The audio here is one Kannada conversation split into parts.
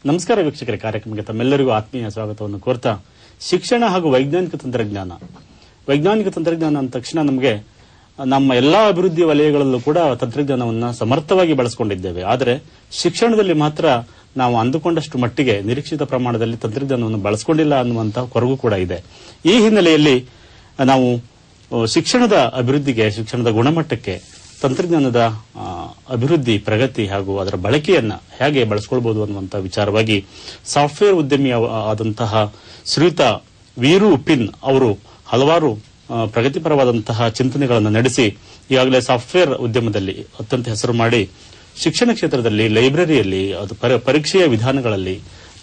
ನಮಸ್ಕಾರ ವೀಕ್ಷಕರೇ, ಕಾರ್ಯಕ್ರಮಕ್ಕೆ ತಮ್ಮೆಲ್ಲರಿಗೂ ಆತ್ಮೀಯ ಸ್ವಾಗತವನ್ನು ಕೋರ್ತಾ, ಶಿಕ್ಷಣ ಹಾಗೂ ವೈಜ್ಞಾನಿಕ ತಂತ್ರಜ್ಞಾನ ಅಂದ ತಕ್ಷಣ ನಮಗೆ ನಮ್ಮ ಎಲ್ಲಾ ಅಭಿವೃದ್ಧಿ ವಲಯಗಳಲ್ಲೂ ಕೂಡ ತಂತ್ರಜ್ಞಾನವನ್ನು ಸಮರ್ಥವಾಗಿ ಬಳಸಿಕೊಂಡಿದ್ದೇವೆ. ಆದರೆ ಶಿಕ್ಷಣದಲ್ಲಿ ಮಾತ್ರ ನಾವು ಅಂದುಕೊಂಡಷ್ಟು ಮಟ್ಟಿಗೆ ನಿರೀಕ್ಷಿತ ಪ್ರಮಾಣದಲ್ಲಿ ತಂತ್ರಜ್ಞಾನವನ್ನು ಬಳಸಿಕೊಂಡಿಲ್ಲ ಅನ್ನುವಂತಹ ಕೊರಗು ಕೂಡ ಇದೆ. ಈ ಹಿನ್ನೆಲೆಯಲ್ಲಿ ನಾವು ಶಿಕ್ಷಣದ ಅಭಿವೃದ್ಧಿಗೆ, ಶಿಕ್ಷಣದ ಗುಣಮಟ್ಟಕ್ಕೆ ತಂತ್ರಜ್ಞಾನದ ಅಭಿವೃದ್ಧಿ, ಪ್ರಗತಿ ಹಾಗೂ ಅದರ ಬಳಕೆಯನ್ನ ಹೇಗೆ ಬಳಸಿಕೊಳ್ಬಹುದು ಅನ್ನುವಂತಹ ವಿಚಾರವಾಗಿ ಸಾಫ್ಟ್ವೇರ್ ಉದ್ಯಮಿ ಆದಂತಹ ಶ್ರೀಯುತ ವೀರು ಉಪ್ಪಿನ್ ಅವರು ಹಲವಾರು ಪ್ರಗತಿಪರವಾದಂತಹ ಚಿಂತನೆಗಳನ್ನು ನಡೆಸಿ ಈಗಾಗಲೇ ಸಾಫ್ಟ್ವೇರ್ ಉದ್ಯಮದಲ್ಲಿ ಅತ್ಯಂತ ಹೆಸರು ಮಾಡಿ ಶಿಕ್ಷಣ ಕ್ಷೇತ್ರದಲ್ಲಿ, ಲೈಬ್ರರಿಯಲ್ಲಿ, ಪರೀಕ್ಷೆಯ ವಿಧಾನಗಳಲ್ಲಿ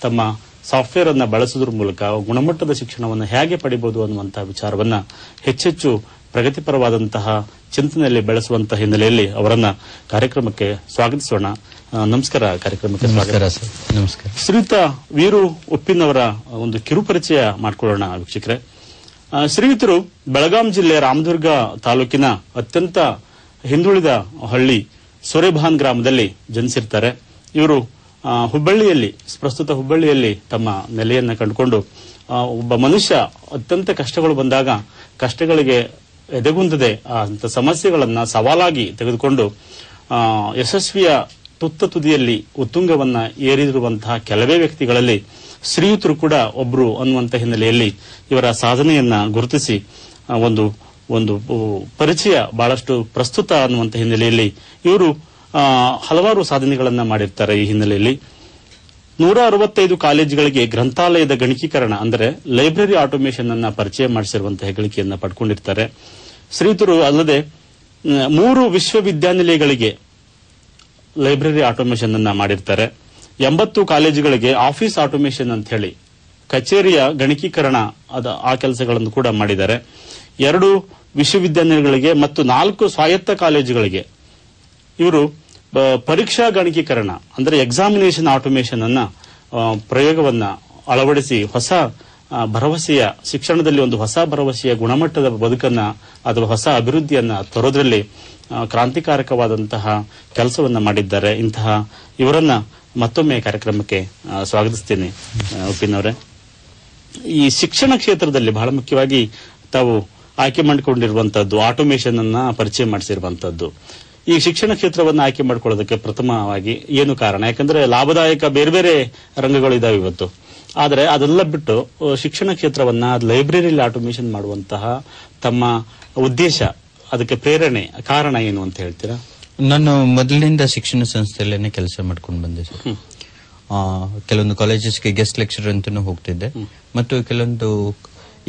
ತಮ್ಮ ಸಾಫ್ಟ್ವೇರ್ ಅನ್ನು ಬಳಸುವುದರ ಮೂಲಕ ಗುಣಮಟ್ಟದ ಶಿಕ್ಷಣವನ್ನು ಹೇಗೆ ಪಡಿಬಹುದು ಅನ್ನುವಂತಹ ವಿಚಾರವನ್ನ ಹೆಚ್ಚೆಚ್ಚು ಪ್ರಗತಿಪರವಾದಂತಹ ಚಿಂತನೆಯಲ್ಲಿ ಬೆಳೆಸುವಂತಹ ಹಿನ್ನೆಲೆಯಲ್ಲಿ ಅವರನ್ನ ಕಾರ್ಯಕ್ರಮಕ್ಕೆ ಸ್ವಾಗತಿಸೋಣ. ನಮಸ್ಕಾರ. ಕಾರ್ಯಕ್ರಮಕ್ಕೆ ಸ್ವಾಗತ. ನಮಸ್ಕಾರ. ಶ್ರೀಯುತ ವೀರು ಉಪ್ಪಿನ್ ಅವರ ಒಂದು ಕಿರುಪರಿಚಯ ಮಾಡಿಕೊಳ್ಳೋಣ ವೀಕ್ಷಕರೇ. ಶ್ರೀಯುತರು ಬೆಳಗಾಂ ಜಿಲ್ಲೆ ರಾಮದುರ್ಗ ತಾಲೂಕಿನ ಅತ್ಯಂತ ಹಿಂದುಳಿದ ಹಳ್ಳಿ ಸೊರೆಭಾನ್ ಗ್ರಾಮದಲ್ಲಿ ಜನಿಸಿರ್ತಾರೆ. ಇವರು ಪ್ರಸ್ತುತ ಹುಬ್ಬಳ್ಳಿಯಲ್ಲಿ ತಮ್ಮ ನೆಲೆಯನ್ನ ಕಂಡುಕೊಂಡು ಒಬ್ಬ ಮನುಷ್ಯ ಅತ್ಯಂತ ಕಷ್ಟಗಳು ಬಂದಾಗ ಕಷ್ಟಗಳಿಗೆ ಎದೆಗುಂದದೆ ಅಂತ ಸಮಸ್ಯೆಗಳನ್ನ ಸವಾಲಾಗಿ ತೆಗೆದುಕೊಂಡು ಯಶಸ್ವಿಯ ತುತ್ತ ತುದಿಯಲ್ಲಿ ಉತ್ತುಂಗವನ್ನ ಏರಿರುವಂತಹ ಕೆಲವೇ ವ್ಯಕ್ತಿಗಳಲ್ಲಿ ಶ್ರೀಯುತರು ಕೂಡ ಒಬ್ರು ಅನ್ನುವಂಥ ಹಿನ್ನೆಲೆಯಲ್ಲಿ ಇವರ ಸಾಧನೆಯನ್ನ ಗುರುತಿಸಿ ಒಂದು ಪರಿಚಯ ಬಹಳಷ್ಟು ಪ್ರಸ್ತುತ ಅನ್ನುವಂಥ ಹಿನ್ನೆಲೆಯಲ್ಲಿ ಇವರು ಹಲವಾರು ಸಾಧನೆಗಳನ್ನ ಮಾಡಿರ್ತಾರೆ. ಈ ಹಿನ್ನೆಲೆಯಲ್ಲಿ 165 ಕಾಲೇಜುಗಳಿಗೆ ಗ್ರಂಥಾಲಯದ ಗಣಕೀಕರಣ ಅಂದರೆ ಲೈಬ್ರರಿ ಆಟೋಮೇಷನ್ ಅನ್ನ ಪರಿಚಯ ಮಾಡಿಸಿರುವಂತಹ ಹೆಗ್ಗಳಿಕೆಯನ್ನ ಪಡ್ಕೊಂಡಿರ್ತಾರೆ. ಶ್ರೀಯುತರು ಅಲ್ಲದೆ 3 ವಿಶ್ವವಿದ್ಯಾನಿಲಯಗಳಿಗೆ ಲೈಬ್ರರಿ ಆಟೋಮೇಷನ್ ಅನ್ನ ಮಾಡಿರ್ತಾರೆ. 80 ಕಾಲೇಜುಗಳಿಗೆ ಆಫೀಸ್ ಆಟೋಮೇಷನ್ ಅಂತ ಹೇಳಿ ಕಚೇರಿಯ ಗಣಕೀಕರಣ ಆ ಕೆಲಸಗಳನ್ನು ಕೂಡ ಮಾಡಿದ್ದಾರೆ. 2 ವಿಶ್ವವಿದ್ಯಾನಿಲಯಗಳಿಗೆ ಮತ್ತು 4 ಸ್ವಾಯತ್ತ ಕಾಲೇಜುಗಳಿಗೆ ಇವರು ಪರೀಕ್ಷಾ ಗಣಕೀಕರಣ ಅಂದರೆ ಎಕ್ಸಾಮಿನೇಷನ್ ಆಟೋಮೇಷನ್ ಅನ್ನ ಪ್ರಯೋಗವನ್ನ ಅಳವಡಿಸಿ ಹೊಸ ಭರವಸೆಯ ಶಿಕ್ಷಣದಲ್ಲಿ ಒಂದು ಹೊಸ ಭರವಸೆಯ ಗುಣಮಟ್ಟದ ಬದುಕನ್ನ ಅಥವಾ ಹೊಸ ಅಭಿವೃದ್ಧಿಯನ್ನ ತರೋದ್ರಲ್ಲಿ ಕ್ರಾಂತಿಕಾರಕವಾದಂತಹ ಕೆಲಸವನ್ನ ಮಾಡಿದ್ದಾರೆ. ಇಂತಹ ಇವರನ್ನ ಮತ್ತೊಮ್ಮೆ ಕಾರ್ಯಕ್ರಮಕ್ಕೆ ಸ್ವಾಗತಿಸ್ತೇನೆ. ಉಪ್ಪಿನ್ ಅವರೇ, ಈ ಶಿಕ್ಷಣ ಕ್ಷೇತ್ರದಲ್ಲಿ ಬಹಳ ಮುಖ್ಯವಾಗಿ ತಾವು ಆಯ್ಕೆ ಮಾಡಿಕೊಂಡಿರುವಂತಹದ್ದು ಆಟೋಮೇಷನ್ ಅನ್ನ ಪರಿಚಯ ಮಾಡಿಸಿರುವಂತಹದ್ದು. ಈ ಶಿಕ್ಷಣ ಕ್ಷೇತ್ರವನ್ನು ಆಯ್ಕೆ ಮಾಡಿಕೊಳ್ಳೋದಕ್ಕೆ ಪ್ರಥಮವಾಗಿ ಏನು ಕಾರಣ? ಯಾಕಂದ್ರೆ ಲಾಭದಾಯಕ ಬೇರೆ ಬೇರೆ ರಂಗಗಳು ಇದಾವೆ ಇವತ್ತು. ಆದರೆ ಅದೆಲ್ಲ ಬಿಟ್ಟು ಶಿಕ್ಷಣ ಕ್ಷೇತ್ರವನ್ನ ಲೈಬ್ರರಿಯಲ್ಲಿ ಆಟೋಮೇಷನ್ ಮಾಡುವಂತಹ ತಮ್ಮ ಉದ್ದೇಶ, ಅದಕ್ಕೆ ಪ್ರೇರಣೆ, ಕಾರಣ ಏನು ಅಂತ ಹೇಳ್ತೀರಾ? ನಾನು ಮೊದಲಿನಿಂದ ಶಿಕ್ಷಣ ಸಂಸ್ಥೆಯಲ್ಲೇನೆ ಕೆಲಸ ಮಾಡ್ಕೊಂಡು ಬಂದೆ ಸರ್. ಕೆಲವೊಂದು ಕಾಲೇಜಸ್ಗೆ ಗೆಸ್ಟ್ ಲೆಕ್ಚರರ್ ಅಂತಾನು ಹೋಗ್ತಿದ್ದೆ ಮತ್ತು ಕೆಲವೊಂದು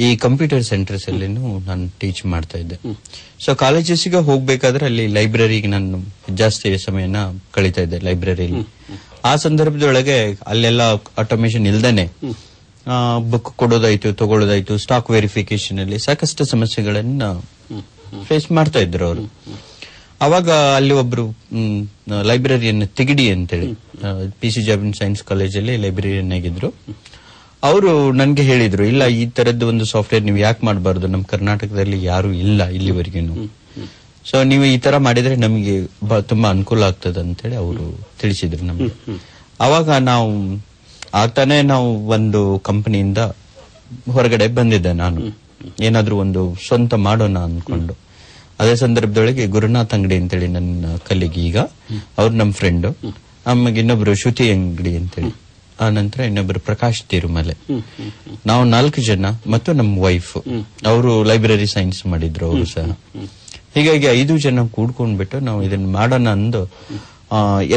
ಈ ಕಂಪ್ಯೂಟರ್ ಸೆಂಟರ್ಸ್ ಅಲ್ಲಿನೂ ನಾನು ಟೀಚ್ ಮಾಡ್ತಾ ಇದ್ದೆ. ಸೊ ಕಾಲೇಜಸ್ಗೆ ಹೋಗ್ಬೇಕಾದ್ರೆ ಅಲ್ಲಿ ಲೈಬ್ರರಿಗೆ ನಾನು ಜಾಸ್ತಿ ಸಮಯನ ಕಳೀತಾ ಇದ್ದೆ ಲೈಬ್ರರಿಯಲ್ಲಿ. ಆ ಸಂದರ್ಭದೊಳಗೆ ಅಲ್ಲೆಲ್ಲ ಆಟೋಮೇಷನ್ ಇಲ್ದೇನೆ ಬುಕ್ ಕೊಡೋದಾಯ್ತು, ತಗೊಳ್ಳೋದಾಯ್ತು, ಸ್ಟಾಕ್ ವೆರಿಫಿಕೇಶನ್ ಅಲ್ಲಿ ಸಾಕಷ್ಟು ಸಮಸ್ಯೆಗಳನ್ನ ಫೇಸ್ ಮಾಡ್ತಾ ಇದ್ರು ಅವರು. ಅವಾಗ ಅಲ್ಲಿ ಒಬ್ರು ಲೈಬ್ರರಿಯನ್ ತಿಗಡಿ ಅಂತೇಳಿ PC ಜಾಬಿನ್ ಸೈನ್ಸ್ ಕಾಲೇಜಲ್ಲಿ ಲೈಬ್ರರಿಯನ್ ಆಗಿದ್ರು. ಅವರು ನನ್ಗೆ ಹೇಳಿದ್ರು, ಇಲ್ಲ ಈ ತರದ್ದು ಒಂದು ಸಾಫ್ಟ್ವೇರ್ ನೀವು ಯಾಕೆ ಮಾಡಬಾರ್ದು, ನಮ್ಮ ಕರ್ನಾಟಕದಲ್ಲಿ ಯಾರು ಇಲ್ಲ ಇಲ್ಲಿವರೆಗೂ, ಸೊ ನೀವು ಈ ತರ ಮಾಡಿದ್ರೆ ನಮಗೆ ತುಂಬಾ ಅನುಕೂಲ ಆಗ್ತದೆ ಅಂತೇಳಿ ಅವರು ತಿಳಿಸಿದ್ರು ನಮ್ಗೆ. ಅವಾಗ ಆಗ್ತಾನೆ ನಾವು ಒಂದು ಕಂಪನಿಯಿಂದ ಹೊರಗಡೆ ಬಂದಿದ್ದೆ. ನಾನು ಏನಾದ್ರೂ ಒಂದು ಸ್ವಂತ ಮಾಡೋಣ ಅನ್ಕೊಂಡು. ಅದೇ ಸಂದರ್ಭದೊಳಗೆ ಗುರುನಾಥ್ ಅಂಗಡಿ ಅಂತೇಳಿ ನನ್ನ ಕಲಿಗೆ, ಈಗ ಅವ್ರು ನಮ್ಮ ಫ್ರೆಂಡ್. ಆಮೇಲೆ ಇನ್ನೊಬ್ರು ಶ್ರುತಿ ಅಂಗಡಿ ಅಂತೇಳಿ, ಆ ನಂತರ ಇನ್ನೊಬ್ರು ಪ್ರಕಾಶ್ ತಿರುಮಲೆ. ನಾವು 4 ಜನ ಮತ್ತು ನಮ್ಮ ವೈಫ್, ಅವರು ಲೈಬ್ರರಿ ಸೈನ್ಸ್ ಮಾಡಿದ್ರು ಅವರು ಸಹ. ಹೀಗಾಗಿ 5 ಜನ ಕೂಡ್ಕೊಂಡ್ಬಿಟ್ಟು ನಾವು ಇದನ್ನ ಮಾಡೋಣ ಅಂದು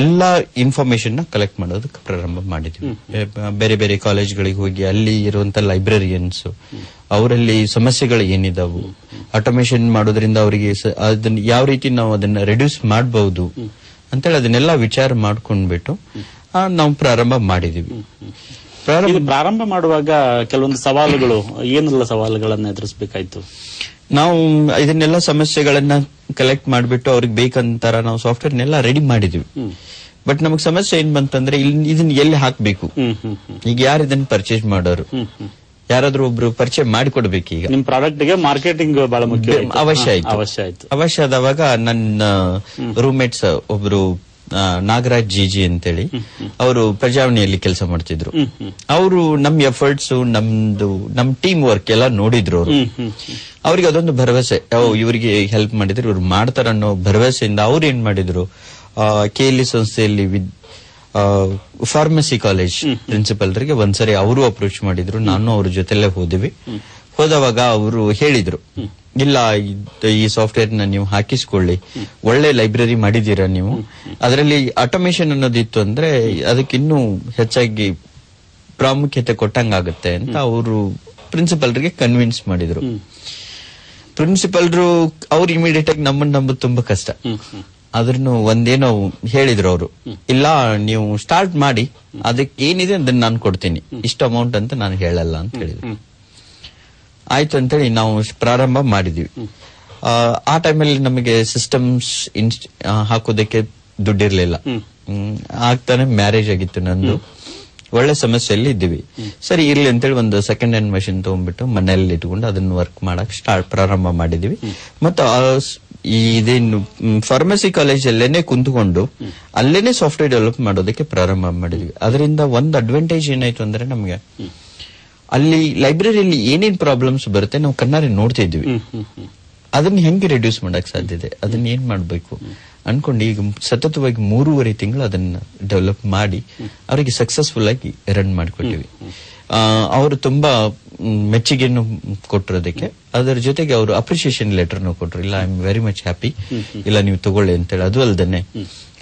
ಎಲ್ಲಾ ಇನ್ಫಾರ್ಮೇಶನ್ ಕಲೆಕ್ಟ್ ಮಾಡೋದಕ್ಕೆ ಪ್ರಾರಂಭ ಮಾಡಿದ್ವಿ. ಬೇರೆ ಬೇರೆ ಕಾಲೇಜ್ಗಳಿಗೆ ಹೋಗಿ ಅಲ್ಲಿ ಇರುವಂತ ಲೈಬ್ರರಿಯನ್ಸ್ ಅವರಲ್ಲಿ ಸಮಸ್ಯೆಗಳು ಏನಿದಾವು, ಆಟೋಮೇಷನ್ ಮಾಡೋದ್ರಿಂದ ಅವರಿಗೆ ಅದನ್ನ ಯಾವ ರೀತಿ ನಾವು ಅದನ್ನ ರೆಡ್ಯೂಸ್ ಮಾಡಬಹುದು ಅಂತೇಳಿ ಅದನ್ನೆಲ್ಲ ವಿಚಾರ ಮಾಡ್ಕೊಂಡ್ಬಿಟ್ಟು ನಾವು ಪ್ರಾರಂಭ ಮಾಡಿದೀವಿ. ಪ್ರಾರಂಭ ಮಾಡುವಾಗ ಕೆಲವೊಂದು ಸವಾಲುಗಳು, ಏನೆಲ್ಲ ಸವಾಲುಗಳನ್ನ ಎದುರಿಸಬೇಕಾಯ್ತು? ನಾವು ಇದನ್ನೆಲ್ಲ ಸಮಸ್ಯೆಗಳನ್ನ ಕಲೆಕ್ಟ್ ಮಾಡ್ಬಿಟ್ಟು ಅವ್ರಿಗೆ ಬೇಕಂತಾರ ನಾವು ಸಾಫ್ಟ್ವೇರ್ನೆಲ್ಲ ರೆಡಿ ಮಾಡಿದ್ವಿ. ಬಟ್ ನಮಗ್ ಸಮಸ್ಯೆ ಏನ್ ಬಂತಂದ್ರೆ ಇದನ್ನ ಎಲ್ಲಿ ಹಾಕ್ಬೇಕು, ಈಗ ಯಾರು ಇದನ್ನ ಪರ್ಚೇಸ್ ಮಾಡೋರು, ಯಾರಾದ್ರೂ ಒಬ್ರು ಪರಿಚಯ ಮಾಡಿಕೊಡ್ಬೇಕು. ಈಗ ನಿಮ್ ಪ್ರಾಡಕ್ಟ್ ಗೆ ಮಾರ್ಕೆಟಿಂಗ್ ಬಹಳ ಮುಖ್ಯ ಅವಶ್ಯ ಆಯ್ತು. ಅವಶ್ಯ ಆದವಾಗ ನನ್ನ ರೂಮ್ಮೇಟ್ಸ್ ಒಬ್ರು ನಾಗರಾಜ್ ಜಿಜಿ ಅಂತೇಳಿ ಅವರು ಪ್ರಜಾವಾಣಿಯಲ್ಲಿ ಕೆಲಸ ಮಾಡ್ತಿದ್ರು. ಅವರು ನಮ್ ಎಫರ್ಟ್ಸ್ ನಮ್ ಟೀಮ್ ವರ್ಕ್ ಎಲ್ಲ ನೋಡಿದ್ರು. ಅವರು ಅವ್ರಿಗೆ ಅದೊಂದು ಭರವಸೆ, ಇವರಿಗೆ ಹೆಲ್ಪ್ ಮಾಡಿದ್ರು, ಇವ್ರು ಮಾಡ್ತಾರ ಅನ್ನೋ ಭರವಸೆಯಿಂದ ಅವ್ರು ಏನ್ ಮಾಡಿದ್ರು, KLE ಸಂಸ್ಥೆಯಲ್ಲಿ ಫಾರ್ಮಸಿ ಕಾಲೇಜ್ ಪ್ರಿನ್ಸಿಪಲ್ರಿಗೆ ಒಂದ್ಸರಿ ಅವರು ಅಪ್ರೋಚ್ ಮಾಡಿದ್ರು. ನಾನು ಅವ್ರ ಜೊತೆಲೆ ಹೋದವಾಗ ಅವರು ಹೇಳಿದ್ರು, ಇಲ್ಲ ಈ ಸಾಫ್ಟ್ವೇರ್ ನ ನೀವು ಹಾಕಿಸ್ಕೊಳ್ಳಿ, ಒಳ್ಳೆ ಲೈಬ್ರರಿ ಮಾಡಿದೀರಾ ನೀವು, ಅದರಲ್ಲಿ ಆಟೋಮೇಶನ್ ಅನ್ನೋದಿತ್ತು ಅಂದ್ರೆ ಅದಕ್ಕಿನ್ನೂ ಹೆಚ್ಚಾಗಿ ಪ್ರಾಮುಖ್ಯತೆ ಕೊಟ್ಟಂಗಾಗತ್ತೆ ಅಂತ ಅವರು ಪ್ರಿನ್ಸಿಪಲ್ರಿಗೆ ಕನ್ವಿನ್ಸ್ ಮಾಡಿದ್ರು. ಪ್ರಿನ್ಸಿಪಲ್ರು ಅವ್ರು ಇಮಿಡಿಯೇಟ್ ಆಗಿ ನಮ್ಮನ್ನ ನಂಬೋದು ತುಂಬಾ ಕಷ್ಟ. ಅದ್ರನ್ನು ಒಂದೇನೋ ಹೇಳಿದ್ರು ಅವರು, ಇಲ್ಲ ನೀವು ಸ್ಟಾರ್ಟ್ ಮಾಡಿ, ಅದಕ್ಕೆ ಏನಿದೆ ಅದನ್ನ ನಾನು ಕೊಡ್ತೀನಿ, ಇಷ್ಟು ಅಮೌಂಟ್ ಅಂತ ನಾನು ಹೇಳಲ್ಲ ಅಂತ ಹೇಳಿದ್ರು. ಆಯ್ತು ಅಂತೇಳಿ ನಾವು ಪ್ರಾರಂಭ ಮಾಡಿದ್ವಿ. ಆ ಟೈಮಲ್ಲಿ ನಮಗೆ ಸಿಸ್ಟಮ್ಸ್ ಹಾಕೋದಕ್ಕೆ ದುಡ್ಡಿರ್ಲಿಲ್ಲ. ಆಗ್ತಾನೆ ಮ್ಯಾರೇಜ್ ಆಗಿತ್ತು ನಂದು, ಒಳ್ಳೆ ಸಮಸ್ಯೆಯಲ್ಲಿ ಇದ್ದೀವಿ. ಸರಿ ಇರ್ಲಿ ಅಂತೇಳಿ ಒಂದು ಸೆಕೆಂಡ್ ಹ್ಯಾಂಡ್ ಮಷಿನ್ ತಗೊಂಡ್ಬಿಟ್ಟು ಮನೆಯಲ್ಲಿ ಇಟ್ಕೊಂಡು ಅದನ್ನ ವರ್ಕ್ ಮಾಡಕ್ ಪ್ರಾರಂಭ ಮಾಡಿದ್ವಿ. ಮತ್ತು ಇದೇನು ಫಾರ್ಮಸಿ ಕಾಲೇಜಲ್ಲೇನೆ ಕುಂತ್ಕೊಂಡು ಅಲ್ಲೇನೆ ಸಾಫ್ಟ್ವೇರ್ ಡೆವಲಪ್ ಮಾಡೋದಕ್ಕೆ ಪ್ರಾರಂಭ ಮಾಡಿದ್ವಿ. ಅದರಿಂದ ಒಂದು ಅಡ್ವಾಂಟೇಜ್ ಏನಾಯ್ತು ಅಂದ್ರೆ ನಮ್ಗೆ ಅಲ್ಲಿ ಲೈಬ್ರರಿಯಲ್ಲಿ ಏನೇನ್ ಪ್ರಾಬ್ಲಮ್ಸ್ ಬರುತ್ತೆ ನಾವು ಕಣ್ಣಾರೆ ನೋಡ್ತಿದ್ವಿ. ಅದನ್ನ ಹೆಂಗೆ ರಿಡ್ಯೂಸ್ ಮಾಡಕ್ ಸಾಧ್ಯತೆ, ಅದನ್ನ ಏನ್ ಮಾಡ್ಬೇಕು ಅನ್ಕೊಂಡು ಈಗ ಸತತವಾಗಿ 3.5 ತಿಂಗಳು ಅದನ್ನ ಡೆವಲಪ್ ಮಾಡಿ ಅವರಿಗೆ ಸಕ್ಸಸ್ಫುಲ್ ಆಗಿ ರನ್ ಮಾಡಿಕೊಟ್ಟಿವಿ. ಅವರು ತುಂಬಾ ಮೆಚ್ಚುಗೆಯನ್ನು ಕೊಟ್ಟರು ಅದಕ್ಕೆ. ಅದರ ಜೊತೆಗೆ ಅವರು ಅಪ್ರಿಸಿಯೇಷನ್ ಲೆಟರ್ನು ಕೊಟ್ರು, ಇಲ್ಲ I am very much happy, ಇಲ್ಲ ನೀವು ತಗೊಳ್ಳಿ ಅಂತೇಳಿ. ಅದು ಅಲ್ದೇನೆ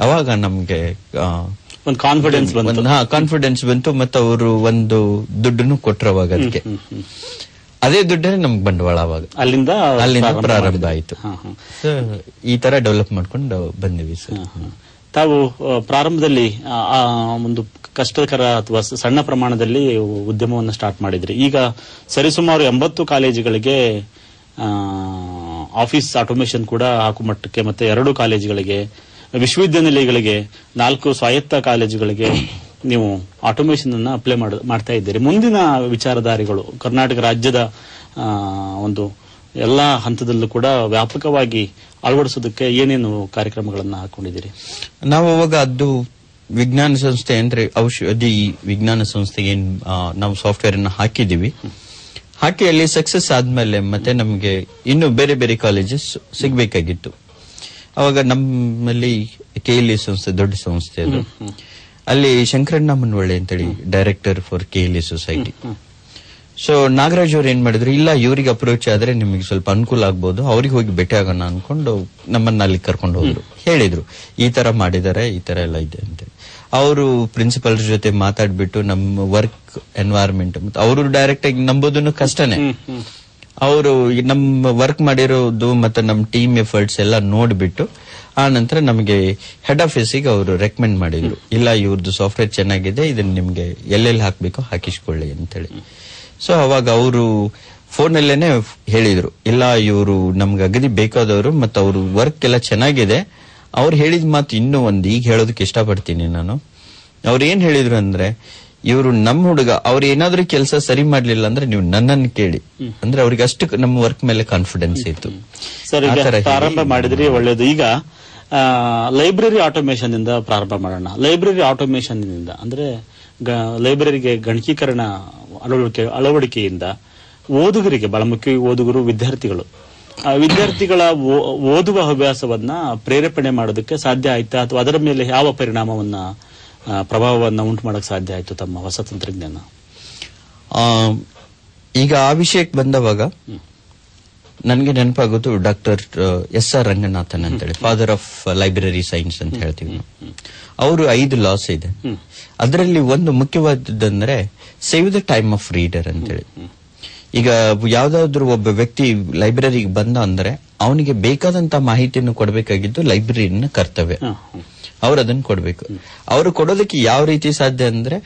ಅವಾಗ ನಮ್ಗೆ ಒಂದು ಕಾನ್ಫಿಡೆನ್ಸ್ ಬಂತು. ಮತ್ತೆ ಅವರು ಒಂದು ದುಡ್ಡನ್ನು ಕೊಟ್ರು ಅವಾಗ ಅದಕ್ಕೆ. ಅದೇ ದುಡ್ಡೇ ನಮ್ಗೆ ಬಂಡವಾಳ ಅವಾಗ ಅಲ್ಲಿಂದ ಪ್ರಾರಂಭ ಆಯ್ತು. ಈ ತರ ಡೆವಲಪ್ ಮಾಡ್ಕೊಂಡು ಬಂದಿವಿ ಸರ್. ತಾವು ಪ್ರಾರಂಭದಲ್ಲಿ ಒಂದು ಕಷ್ಟಕರ ಅಥವಾ ಸಣ್ಣ ಪ್ರಮಾಣದಲ್ಲಿ ಉದ್ಯಮವನ್ನು ಸ್ಟಾರ್ಟ್ ಮಾಡಿದ್ರಿ. ಈಗ ಸರಿಸುಮಾರು 80 ಕಾಲೇಜುಗಳಿಗೆ ಆಫೀಸ್ ಆಟೋಮೇಶನ್ ಕೂಡ ಹಾಕು ಮಟ್ಟಕ್ಕೆ, ಮತ್ತೆ 2 ಕಾಲೇಜುಗಳಿಗೆ, ವಿಶ್ವವಿದ್ಯಾನಿಲಯಗಳಿಗೆ, 4 ಸ್ವಾಯತ್ತ ಕಾಲೇಜುಗಳಿಗೆ ನೀವು ಆಟೋಮೇಶನ್ ಅನ್ನ ಅಪ್ಲೈ ಮಾಡ್ತಾ ಇದ್ದೀರಿ. ಮುಂದಿನ ವಿಚಾರಧಾರಿಗಳು ಕರ್ನಾಟಕ ರಾಜ್ಯದ ಒಂದು ಎಲ್ಲಾ ಹಂತದಲ್ಲೂ ಕೂಡ ವ್ಯಾಪಕವಾಗಿ ಅಳವಡಿಸೋದಕ್ಕೆ ಏನೇನು ಕಾರ್ಯಕ್ರಮಗಳನ್ನ ಹಾಕೊಂಡಿದ್ದೀರಿ? ನಾವು ಅವಾಗ ಅದು ವಿಜ್ಞಾನ ಸಂಸ್ಥೆ ಅಂದ್ರೆ ಔಷಧಿ ವಿಜ್ಞಾನ ಸಂಸ್ಥೆಗೆ ನಾವು ಸಾಫ್ಟ್ವೇರ್ ಅನ್ನ ಹಾಕಿದೀವಿ. ಹಾಕಿ ಅಲ್ಲಿ ಸಕ್ಸಸ್ ಆದ್ಮೇಲೆ ಮತ್ತೆ ನಮ್ಗೆ ಇನ್ನು ಬೇರೆ ಬೇರೆ ಕಾಲೇಜಸ್ ಸಿಗ್ಬೇಕಾಗಿತ್ತು. ಅವಾಗ ನಮ್ಮಲ್ಲಿ KLE ಸಂಸ್ಥೆ ದೊಡ್ಡ ಸಂಸ್ಥೆ ಅದು. ಅಲ್ಲಿ ಶಂಕರಣ್ಣ ಮುನ್ವಳ್ಳಿ ಅಂತೇಳಿ director for KLE society. So Nagaraj ಅವ್ರು ಏನ್ ಮಾಡಿದ್ರು, ಇಲ್ಲ ಇವರಿಗೆ ಅಪ್ರೋಚ್ ಆದ್ರೆ ನಿಮಗೆ ಸ್ವಲ್ಪ ಅನುಕೂಲ ಆಗ್ಬಹುದು, ಅವ್ರಿಗೆ ಹೋಗಿ ಭೇಟಿ ಆಗೋಣ ಅನ್ಕೊಂಡು ನಮ್ಮನ್ನ ಅಲ್ಲಿ ಕರ್ಕೊಂಡು ಹೋದ್ರು. ಹೇಳಿದ್ರು ಈ ತರ ಮಾಡಿದಾರೆ, ಈ ತರ ಎಲ್ಲ ಇದೆ ಅಂತ. ಅವರು ಪ್ರಿನ್ಸಿಪಲ್ ಜೊತೆ ಮಾತಾಡ್ಬಿಟ್ಟು ನಮ್ಮ ವರ್ಕ್ ಎನ್ವೈರನ್ಮೆಂಟ್ ಮತ್ತೆ ಅವರು ಡೈರೆಕ್ಟ್ ಆಗಿ ನಂಬೋದನ್ನು ಕಷ್ಟನೇ. ಅವರು ನಮ್ಮ ವರ್ಕ್ ಮಾಡಿರೋದು ಮತ್ತೆ ನಮ್ಮ ಟೀಮ್ ಎಫರ್ಟ್ಸ್ ಎಲ್ಲ ನೋಡ್ಬಿಟ್ಟು ಆ ನಂತರ ನಮಗೆ ಹೆಡ್ ಆಫೀಸಿಗೆ ಅವರು ರೆಕಮೆಂಡ್ ಮಾಡಿದ್ರು, ಇಲ್ಲ ಇವ್ರದ್ದು ಸಾಫ್ಟ್ವೇರ್ ಚೆನ್ನಾಗಿದೆ, ಇದನ್ನ ನಿಮ್ಗೆ ಎಲ್ಲೆಲ್ಲಿ ಹಾಕ್ಬೇಕು ಹಾಕಿಸ್ಕೊಳ್ಳಿ ಅಂತೇಳಿ. ಸೊ ಅವಾಗ ಅವರು ಫೋನಲ್ಲೇನೆ ಹೇಳಿದ್ರು, ಇಲ್ಲ ಇವರು ನಮ್ಗೆ ಅಗದಿ ಬೇಕಾದವರು ಮತ್ತೆ ಅವ್ರ ವರ್ಕ್ ಎಲ್ಲ ಚೆನ್ನಾಗಿದೆ. ಅವ್ರು ಹೇಳಿದ ಮಾತು ಇನ್ನೂ ಒಂದು ಈಗ ಹೇಳೋದಕ್ಕೆ ಇಷ್ಟಪಡ್ತೀನಿ ನಾನು. ಅವ್ರು ಏನ್ ಹೇಳಿದ್ರು ಅಂದ್ರೆ, ಇವರು ನಮ್ಮ ಹುಡುಗ, ಅವ್ರು ಏನಾದ್ರೂ ಕೆಲಸ ಸರಿ ಮಾಡ್ಲಿಲ್ಲ ಅಂದ್ರೆ ನೀವು ನನ್ನನ್ನು ಕೇಳಿ ಅಂದ್ರೆ ಅವ್ರಿಗೆ ಅಷ್ಟು ನಮ್ಮ ವರ್ಕ್ ಮೇಲೆ ಕಾನ್ಫಿಡೆನ್ಸ್ ಇತ್ತು. ಸರ್, ಪ್ರಾರಂಭ ಮಾಡಿದ್ರಿ, ಒಳ್ಳೇದು. ಈಗ ಲೈಬ್ರರಿ ಆಟೋಮೇಶನ್ ಇಂದ ಪ್ರಾರಂಭ ಮಾಡೋಣ. ಲೈಬ್ರರಿ ಆಟೋಮೇಶನ್ ಇಂದ ಅಂದ್ರೆ ಲೈಬ್ರರಿಗೆ ಗಣಕೀಕರಣ ಅಳವಡಿಕೆಯಿಂದ ಓದುಗರಿಗೆ, ಬಹಳ ಮುಖ್ಯವಾಗಿ ಓದುಗರು, ವಿದ್ಯಾರ್ಥಿಗಳ ಓದುವ ಹವ್ಯಾಸವನ್ನ ಪ್ರೇರೇಪಣೆ ಮಾಡೋದಕ್ಕೆ ಸಾಧ್ಯ ಆಯ್ತಾ, ಅಥವಾ ಅದರ ಮೇಲೆ ಯಾವ ಪರಿಣಾಮವನ್ನ ಪ್ರಭಾವವನ್ನ ಉಂಟು ಮಾಡಕ್ ಸಾಧ್ಯ ಆಯ್ತು ತಮ್ಮ ಹೊಸ ತಂತ್ರಜ್ಞಾನ? ಈಗ ಆ ವಿಷಯಕ್ಕೆ ಬಂದವಾಗ ನನ್ಗೆ ನೆನಪಾಗೋದು ಡಾಕ್ಟರ್ SR ರಂಗನಾಥನ್ ಅಂತೇಳಿ, ಫಾದರ್ ಆಫ್ ಲೈಬ್ರರಿ ಸೈನ್ಸ್ ಅಂತ ಹೇಳ್ತೀವಿ ನಾವು. ಅವರು 5 ಲಾಸ್ ಇದೆ. ಅದರಲ್ಲಿ ಒಂದು ಮುಖ್ಯವಾದದ್ದಂದ್ರೆ save the time of reader ಅಂತೇಳಿ. ಈಗ ಯಾವ್ದಾದ್ರು ಒಬ್ಬ ವ್ಯಕ್ತಿ ಲೈಬ್ರರಿಗೆ ಬಂದ ಅಂದ್ರೆ ಅವನಿಗೆ ಬೇಕಾದಂತ ಮಾಹಿತಿಯನ್ನು ಕೊಡಬೇಕಾಗಿದ್ದು ಲೈಬ್ರರಿನ ಕರ್ತವ್ಯ. ಅವ್ರು ಅದನ್ನ ಕೊಡ್ಬೇಕು. ಅವರು ಕೊಡೋದಕ್ಕೆ ಯಾವ ರೀತಿ ಸಾಧ್ಯ ಅಂದ್ರೆ,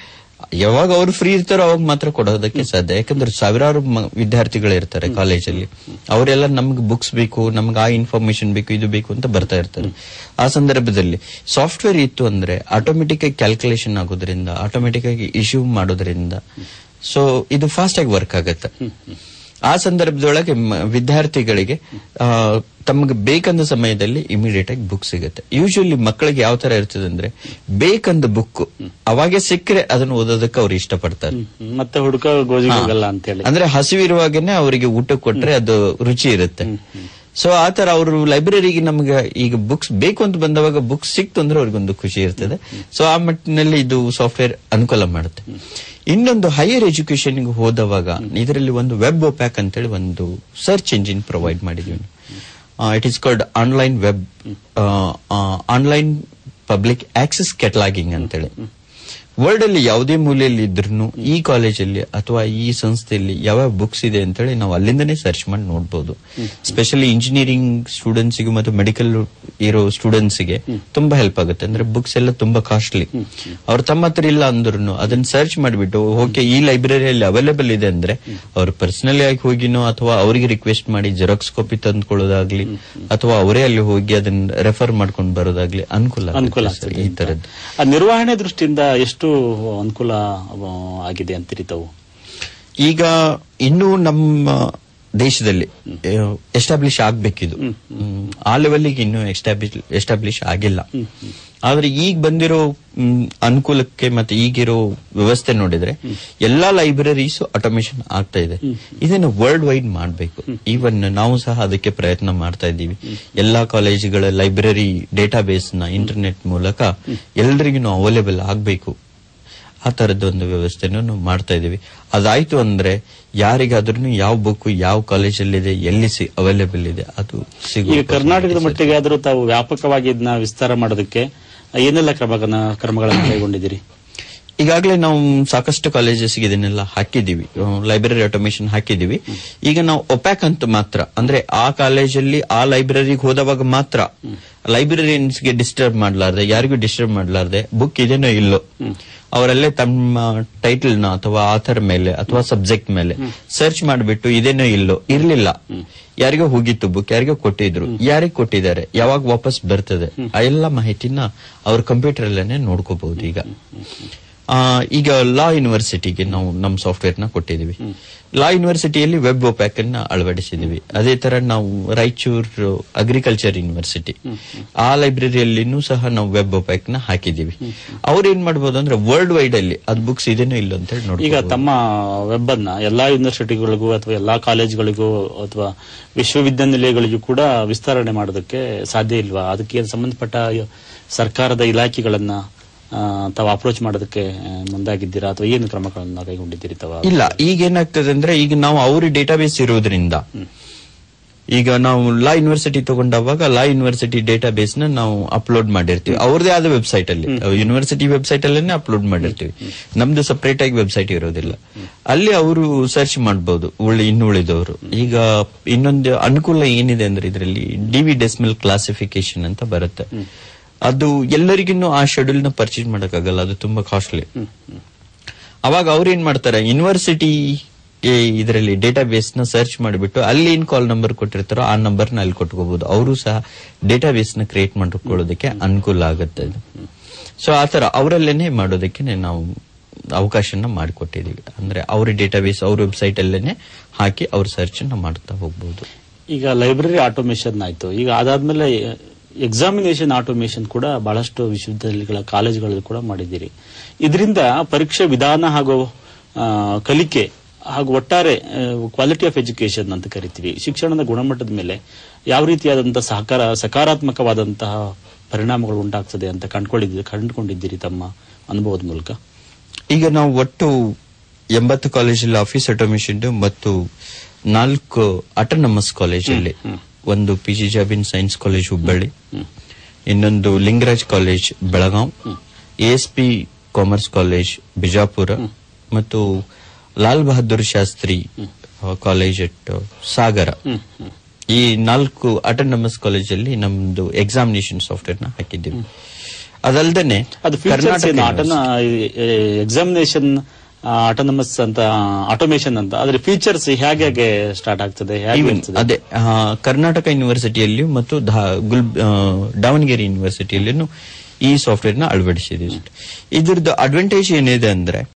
ಯಾವಾಗ ಅವ್ರು ಫ್ರೀ ಇರ್ತಾರೋ ಅವಾಗ ಮಾತ್ರ ಕೊಡೋದಕ್ಕೆ ಸಾಧ್ಯ. ಯಾಕಂದ್ರೆ ಸಾವಿರಾರು ವಿದ್ಯಾರ್ಥಿಗಳು ಇರ್ತಾರೆ ಕಾಲೇಜಲ್ಲಿ, ಅವರೆಲ್ಲ ನಮ್ಗೆ ಬುಕ್ಸ್ ಬೇಕು, ನಮ್ಗೆ ಆ ಇನ್ಫಾರ್ಮೇಶನ್ ಬೇಕು, ಇದು ಬೇಕು ಅಂತ ಬರ್ತಾ ಇರ್ತಾರೆ. ಆ ಸಂದರ್ಭದಲ್ಲಿ ಸಾಫ್ಟ್ವೇರ್ ಇತ್ತು ಅಂದ್ರೆ ಆಟೋಮೆಟಿಕ್ ಆಗಿ ಕ್ಯಾಲ್ಕುಲೇಷನ್ ಆಗೋದ್ರಿಂದ, ಆಟೋಮೆಟಿಕ್ ಆಗಿ ಇಶ್ಯೂ ಮಾಡೋದ್ರಿಂದ, ಸೊ ಇದು ಫಾಸ್ಟ್ ಆಗಿ ವರ್ಕ್ ಆಗತ್ತೆ. ಆ ಸಂದರ್ಭದೊಳಗೆ ವಿದ್ಯಾರ್ಥಿಗಳಿಗೆ ತಮಗೆ ಬೇಕಂದ ಸಮಯದಲ್ಲಿ ಇಮಿಡಿಯೇಟ್ ಆಗಿ ಬುಕ್ ಸಿಗುತ್ತೆ. ಯೂಶುವಲಿ ಮಕ್ಕಳಿಗೆ ಯಾವ ತರ ಇರ್ತದೆ ಅಂದ್ರೆ, ಬೇಕಂದ ಬುಕ್ ಅವಾಗೆ ಸಿಕ್ಕರೆ ಅದನ್ನು ಓದೋದಕ್ಕೆ ಅವ್ರು ಇಷ್ಟಪಡ್ತಾರೆ. ಮತ್ತೆ ಹುಡುಕೋಲ್ಲ ಅಂತ ಹೇಳಿ, ಅಂದ್ರೆ ಹಸಿವಿರುವಾಗನೆ ಅವರಿಗೆ ಊಟ ಕೊಟ್ರೆ ಅದು ರುಚಿ ಇರುತ್ತೆ. ಸೊ ಆತರ ಅವರು ಲೈಬ್ರರಿಗೆ ನಮ್ಗೆ ಈಗ ಬುಕ್ಸ್ ಬೇಕು ಅಂತ ಬಂದವಾಗ ಬುಕ್ಸ್ ಸಿಕ್ತು ಅಂದ್ರೆ ಅವ್ರಿಗೊಂದು ಖುಷಿ ಇರ್ತದೆ. ಸೊ ಆ ಮಟ್ಟಿನಲ್ಲಿ ಇದು ಸಾಫ್ಟ್ವೇರ್ ಅನುಕೂಲ ಮಾಡುತ್ತೆ. ಇನ್ನೊಂದು ಹೈಯರ್ ಎಜುಕೇಶನ್ ಹೋದವಾಗ ಇದರಲ್ಲಿ ಒಂದು ವೆಬ್ ಒಪ್ಯಾಕ್ ಅಂತೇಳಿ ಒಂದು ಸರ್ಚ್ ಇಂಜಿನ್ ಪ್ರೊವೈಡ್ ಮಾಡಿದೀವಿ. It is called online public access cataloguing ಅಂತೇಳಿ. ವರ್ಲ್ಡ್ ಅಲ್ಲಿ ಯಾವುದೇ ಮೂಲೆಯಲ್ಲಿ ಇದ್ರೂ ಈ ಕಾಲೇಜಲ್ಲಿ ಅಥವಾ ಈ ಸಂಸ್ಥೆಯಲ್ಲಿ ಯಾವ ಬುಕ್ಸ್ ಇದೆ ಅಂತೇಳಿ ನಾವು ಅಲ್ಲಿಂದನೇ ಸರ್ಚ್ ಮಾಡಿ ನೋಡಬಹುದು. ಸ್ಪೆಷಲಿ ಇಂಜಿನಿಯರಿಂಗ್ ಸ್ಟೂಡೆಂಟ್ಸ್ಗೆ ಮತ್ತು ಮೆಡಿಕಲ್ ಇರೋ ಸ್ಟೂಡೆಂಟ್ಸ್ಗೆ ತುಂಬಾ ಹೆಲ್ಪ್ ಆಗುತ್ತೆ. ಅಂದ್ರೆ ಬುಕ್ಸ್ ಎಲ್ಲ ತುಂಬಾ ಕಾಸ್ಟ್ಲಿ, ಅವ್ರು ತಮ್ಮ ಹತ್ರ ಇಲ್ಲ ಅಂದ್ರೂ ಅದನ್ನ ಸರ್ಚ್ ಮಾಡಿಬಿಟ್ಟು ಓಕೆ ಈ ಲೈಬ್ರರಿಯಲ್ಲಿ ಅವೈಲೇಬಲ್ ಇದೆ ಅಂದ್ರೆ ಅವ್ರು ಪರ್ಸನಲಿ ಆಗಿ ಹೋಗಿನೋ ಅಥವಾ ಅವರಿಗೆ ರಿಕ್ವೆಸ್ಟ್ ಮಾಡಿ ಜೆರಾಕ್ಸ್ ಕಾಪಿ ತಂದ್ಕೊಳ್ಳೋದಾಗ್ಲಿ ಅಥವಾ ಅವರೇ ಅಲ್ಲಿ ಹೋಗಿ ಅದನ್ನ ರೆಫರ್ ಮಾಡ್ಕೊಂಡು ಬರೋದಾಗ್ಲಿ ಅನುಕೂಲ ಈ ತರದ್ದು. ನಿರ್ವಹಣೆ ದೃಷ್ಟಿಯಿಂದ ಎಷ್ಟು ಅನುಕೂಲ ಆಗಿದೆ ಅಂತೀರಿ ತಾವು? ಈಗ ಇನ್ನು ನಮ್ಮ ದೇಶದಲ್ಲಿ ಎಸ್ಟಾಬ್ಲಿಷ್ ಆಗ್ಬೇಕಿದು, ಆ ಲೆವೆಲ್ಗೆ ಇನ್ನು ಎಸ್ಟಾಬ್ಲಿಷ್ ಆಗಿಲ್ಲ. ಆದ್ರೆ ಈಗ ಬಂದಿರೋ ಅನುಕೂಲಕ್ಕೆ ಮತ್ತೆ ಈಗಿರೋ ವ್ಯವಸ್ಥೆ ನೋಡಿದ್ರೆ ಎಲ್ಲಾ ಲೈಬ್ರರೀಸ್ ಆಟೋಮೇಶನ್ ಆಗ್ತಾ ಇದೆ. ಇದನ್ನು ವರ್ಲ್ಡ್ ವೈಡ್ ಮಾಡಬೇಕು. ಈವನ್ ನಾವು ಸಹ ಅದಕ್ಕೆ ಪ್ರಯತ್ನ ಮಾಡ್ತಾ ಇದ್ದೀವಿ. ಎಲ್ಲಾ ಕಾಲೇಜುಗಳ ಲೈಬ್ರರಿ ಡೇಟಾ ಬೇಸ್ ನ ಇಂಟರ್ನೆಟ್ ಮೂಲಕ ಎಲ್ಲರಿಗೂ ಅವೈಲೇಬಲ್ ಆಗ್ಬೇಕು. ಆ ತರದೊಂದು ವ್ಯವಸ್ಥೆನೂ ನಾವು ಮಾಡ್ತಾ ಇದೀವಿ. ಅದಾಯ್ತು ಅಂದ್ರೆ ಯಾರಿಗಾದ್ರೂ ಯಾವ ಬುಕ್ ಯಾವ ಕಾಲೇಜಲ್ಲಿದೆ, ಎಲ್ಲಿ ಅವೈಲೇಬಲ್ ಇದೆ ಅದು ಈಗ ಕರ್ನಾಟಕದ ಮಟ್ಟಿಗೆ ಆದ್ರೂ ತಾವು ವ್ಯಾಪಕವಾಗಿ ಇದನ್ನ ವಿಸ್ತಾರ ಮಾಡೋದಕ್ಕೆ ಏನೆಲ್ಲ ಕ್ರಮಗಳನ್ನು ಕೈಗೊಂಡಿದ್ದೀರಿ? ಈಗಾಗಲೇ ನಾವು ಸಾಕಷ್ಟು ಕಾಲೇಜಸ್ಗೆ ಇದನ್ನೆಲ್ಲ ಹಾಕಿದೀವಿ, ಲೈಬ್ರರಿ ಆಟೋಮೇಶನ್ ಹಾಕಿದೀವಿ. ಈಗ ನಾವು ಒಪ್ಯಾಕ್ ಅಂತ ಮಾತ್ರ, ಅಂದ್ರೆ ಆ ಕಾಲೇಜಲ್ಲಿ ಆ ಲೈಬ್ರರಿಗೆ ಹೋದವಾಗ ಮಾತ್ರ ಲೈಬ್ರರಿಯನ್ಸ್ಗೆ ಡಿಸ್ಟರ್ಬ್ ಮಾಡ್ಲಾರ್ದೆ, ಯಾರಿಗೂ ಡಿಸ್ಟರ್ಬ್ ಮಾಡ್ಲಾರ್ದೆ ಬುಕ್ ಇದೇನೋ ಇಲ್ಲೋ ಅವರಲ್ಲೇ ತಮ್ಮ ಟೈಟಲ್ ನ ಅಥವಾ ಆಥರ್ ಮೇಲೆ ಅಥವಾ ಸಬ್ಜೆಕ್ಟ್ ಮೇಲೆ ಸರ್ಚ್ ಮಾಡಿಬಿಟ್ಟು ಇದೇನೋ ಇಲ್ಲೋ ಇರ್ಲಿಲ್ಲ, ಯಾರಿಗೋ ಹೋಗಿತ್ತು ಬುಕ್, ಯಾರಿಗೋ ಕೊಟ್ಟಿದ್ರು, ಯಾರಿಗೆ ಕೊಟ್ಟಿದ್ದಾರೆ, ಯಾವಾಗ ವಾಪಸ್ ಬರ್ತದೆ, ಆ ಎಲ್ಲ ಮಾಹಿತಿನ ಅವ್ರ ಕಂಪ್ಯೂಟರ್ ಅಲ್ಲೇನೆ ನೋಡ್ಕೋಬಹುದು. ಈಗ ಲಾ ಯೂನಿವರ್ಸಿಟಿಗೆ ನಾವು ನಮ್ಮ ಸಾಫ್ಟ್ವೇರ್ ನ ಕೊಟ್ಟಿದೀವಿ. ಲಾ ಯೂನಿವರ್ಸಿಟಿಯಲ್ಲಿ ವೆಬ್ ಒಪ್ಯಾಕ್ ಅನ್ನ ಅಳವಡಿಸಿದೀವಿ. ಅದೇ ತರ ನಾವು ರಾಯಚೂರು ಅಗ್ರಿಕಲ್ಚರ್ ಯೂನಿವರ್ಸಿಟಿ ಆ ಲೈಬ್ರರಿಯಲ್ಲಿನೂ ಸಹ ನಾವು ವೆಬ್ ಒಪ್ಯಾಕ್ ನ ಹಾಕಿದೀವಿ. ಅವ್ರು ಏನ್ ಮಾಡಬಹುದು ಅಂದ್ರೆ ವರ್ಲ್ಡ್ ವೈಡ್ ಅಲ್ಲಿ ಅದ್ ಬುಕ್ಸ್ ಇದೇನೋ ಇಲ್ಲ ಅಂತ ಹೇಳಿ ನೋಡಿ. ಈಗ ತಮ್ಮ ವೆಬ್ ಅನ್ನ ಎಲ್ಲಾ ಯೂನಿವರ್ಸಿಟಿಗಳಿಗೂ ಅಥವಾ ಎಲ್ಲಾ ಕಾಲೇಜ್ಗಳಿಗೂ ಅಥವಾ ವಿಶ್ವವಿದ್ಯಾನಿಲಯಗಳಿಗೂ ಕೂಡ ವಿಸ್ತರಣೆ ಮಾಡೋದಕ್ಕೆ ಸಾಧ್ಯ ಇಲ್ವಾ? ಅದಕ್ಕೆ ಸಂಬಂಧಪಟ್ಟ ಸರ್ಕಾರದ ಇಲಾಖೆಗಳನ್ನ ತಾವು ಅಪ್ರೋಚ್ ಮಾಡೋದಕ್ಕೆ ಮುಂದಾಗಿದ್ದೀರಾ ಅಥವಾ ಏನು ಕ್ರಮಗಳನ್ನ ಕೈಗೊಂಡಿದ್ದೀರಿ ತಾವು? ಇಲ್ಲ, ಈಗ ಏನಾಗ್ತದೆ ಅಂದ್ರೆ ಈಗ ನಾವು ಅವ್ರ ಡೇಟಾಬೇಸ್ ಇರೋದ್ರಿಂದ ಈಗ ನಾವು ಲಾ ಯೂನಿವರ್ಸಿಟಿ ತಗೊಂಡಾಗ ಲಾ ಯೂನಿವರ್ಸಿಟಿ ಡೇಟಾಬೇಸ್ ನ ನಾವು ಅಪ್ಲೋಡ್ ಮಾಡಿರ್ತೀವಿ ಅವ್ರದೇ ಆದ ವೆಬ್ಸೈಟ್ ಅಲ್ಲಿ, ಯೂನಿವರ್ಸಿಟಿ ವೆಬ್ಸೈಟ್ ಅಲ್ಲೇ ಅಪ್ಲೋಡ್ ಮಾಡಿರ್ತೀವಿ. ನಮ್ದು ಸಪರೇಟ್ ಆಗಿ ವೆಬ್ಸೈಟ್ ಇರೋದಿಲ್ಲ. ಅಲ್ಲಿ ಅವರು ಸರ್ಚ್ ಮಾಡಬಹುದು ಇನ್ನುಳಿದವರು. ಈಗ ಇನ್ನೊಂದು ಅನುಕೂಲ ಏನಿದೆ ಅಂದ್ರೆ ಇದರಲ್ಲಿ ಡಿವಿ ಡೆಸಿಮಲ್ ಕ್ಲಾಸಿಫಿಕೇಶನ್ ಅಂತ ಬರುತ್ತೆ. ಅದು ಎಲ್ಲರಿಗೂ ಆ ಶೆಡ್ಯೂಲ್ ನ ಪರ್ಚೇಸ್ ಮಾಡಕ್ಕಾಗಲ್ಲ, ಅದು ತುಂಬಾ ಕಾಸ್ಟ್ಲಿ. ಅವಾಗ ಅವ್ರು ಏನ್ ಮಾಡ್ತಾರೆ, ಯೂನಿವರ್ಸಿಟಿ ಇದರಲ್ಲಿ ಡೇಟಾಬೇಸ್ ನ ಸರ್ಚ್ ಮಾಡಿಬಿಟ್ಟು ಅಲ್ಲಿ ಏನ್ ಕಾಲ್ ನಂಬರ್ ಕೊಟ್ಟಿರ್ತಾರೋ ಆ ನಂಬರ್ ನ ಅಲ್ಲಿ ಕೊಟ್ಕೋಬಹುದು. ಅವರು ಸಹ ಡೇಟಾಬೇಸ್ ನ ಕ್ರಿಯೇಟ್ ಮಾಡ್ಕೊಳ್ಳೋದಕ್ಕೆ ಅನುಕೂಲ ಆಗುತ್ತೆ. ಸೊ ಆತರ ಅವರಲ್ಲೇನೆ ಮಾಡೋದಕ್ಕೆ ನಾವು ಅವಕಾಶನ ಮಾಡಿಕೊಟ್ಟಿದೀವಿ. ಅಂದ್ರೆ ಅವ್ರ ಡೇಟಾಬೇಸ್ ಅವ್ರ ವೆಬ್ಸೈಟ್ ಅಲ್ಲೇನೆ ಹಾಕಿ ಅವ್ರ ಸರ್ಚ್ ನ ಮಾಡ್ತಾ ಹೋಗ್ಬಹುದು. ಈಗ ಲೈಬ್ರರಿ ಆಟೋಮೇಶನ್ ಆಯ್ತು, ಈಗ ಅದಾದ್ಮೇಲೆ ಎಕ್ಸಾಮಿನೇಷನ್ ಆಟೋಮೇಶನ್ ಕೂಡ ಬಹಳಷ್ಟು ವಿಶ್ವವಿದ್ಯಾಲಯಗಳ ಕಾಲೇಜುಗಳಲ್ಲಿ ಕೂಡ ಮಾಡಿದ್ದೀರಿ. ಇದರಿಂದ ಪರೀಕ್ಷೆ ವಿಧಾನ ಹಾಗೂ ಕಲಿಕೆ ಹಾಗೂ ಒಟ್ಟಾರೆ ಕ್ವಾಲಿಟಿ ಆಫ್ ಎಜುಕೇಶನ್ ಅಂತ ಕರಿತೀವಿ, ಶಿಕ್ಷಣದ ಗುಣಮಟ್ಟದ ಮೇಲೆ ಯಾವ ರೀತಿಯಾದಂತಹ ಸಕಾರಾತ್ಮಕವಾದಂತಹ ಪರಿಣಾಮಗಳು ಉಂಟಾಗ್ತದೆ ಅಂತ ಕಂಡುಕೊಂಡಿದ್ದೀರಿ ತಮ್ಮ ಅನುಭವದ ಮೂಲಕ? ಈಗ ನಾವು ಒಟ್ಟು 80 ಕಾಲೇಜಲ್ಲಿ ಆಫೀಸ್ ಆಟೋಮೇಶನ್ ಮತ್ತು 4 ಆಟೋನಮಸ್ ಕಾಲೇಜಲ್ಲಿ, ಒಂದು PG ಜಾಬಿನ್ ಸೈನ್ಸ್ ಕಾಲೇಜ್ ಹುಬ್ಬಳ್ಳಿ, ಇನ್ನೊಂದು Lingaraj college Belgaum, ASP commerce college Bijapur ಮತ್ತು ಲಾಲ್ ಬಹದ್ದೂರ್ ಶಾಸ್ತ್ರಿ ಕಾಲೇಜ್ ಅಟ್ ಸಾಗರ. ಈ 4 ಆಟೋನಮಸ್ ಕಾಲೇಜಲ್ಲಿ ನಮ್ದು ಎಕ್ಸಾಮಿನೇಷನ್ ಸಾಫ್ಟ್ವೇರ್ ನ ಹಾಕಿದ್ದೀವಿ. ಅದಲ್ದೇನೆ ಎಕ್ಸಾಮಿನೇಷನ್ ಆಟೋನಮಸ್ ಅಂತ ಆಟೋಮೇಶನ್ ಅಂತ ಅದ್ರ ಫೀಚರ್ಸ್ ಹೇಗೆ ಸ್ಟಾರ್ಟ್ ಆಗ್ತದೆ? ಅದೇ ಕರ್ನಾಟಕ ಯೂನಿವರ್ಸಿಟಿಯಲ್ಲಿಯೂ ಮತ್ತು ದಾವಣಗೆರೆ ಯೂನಿವರ್ಸಿಟಿಯಲ್ಲಿಯೂ ಈ ಸಾಫ್ಟ್ವೇರ್ ನ ಅಳವಡಿಸಿದ್ದೀವಿ. ಇದ್ರದ್ದು ಅಡ್ವಾಂಟೇಜ್ ಏನಿದೆ ಅಂದ್ರೆ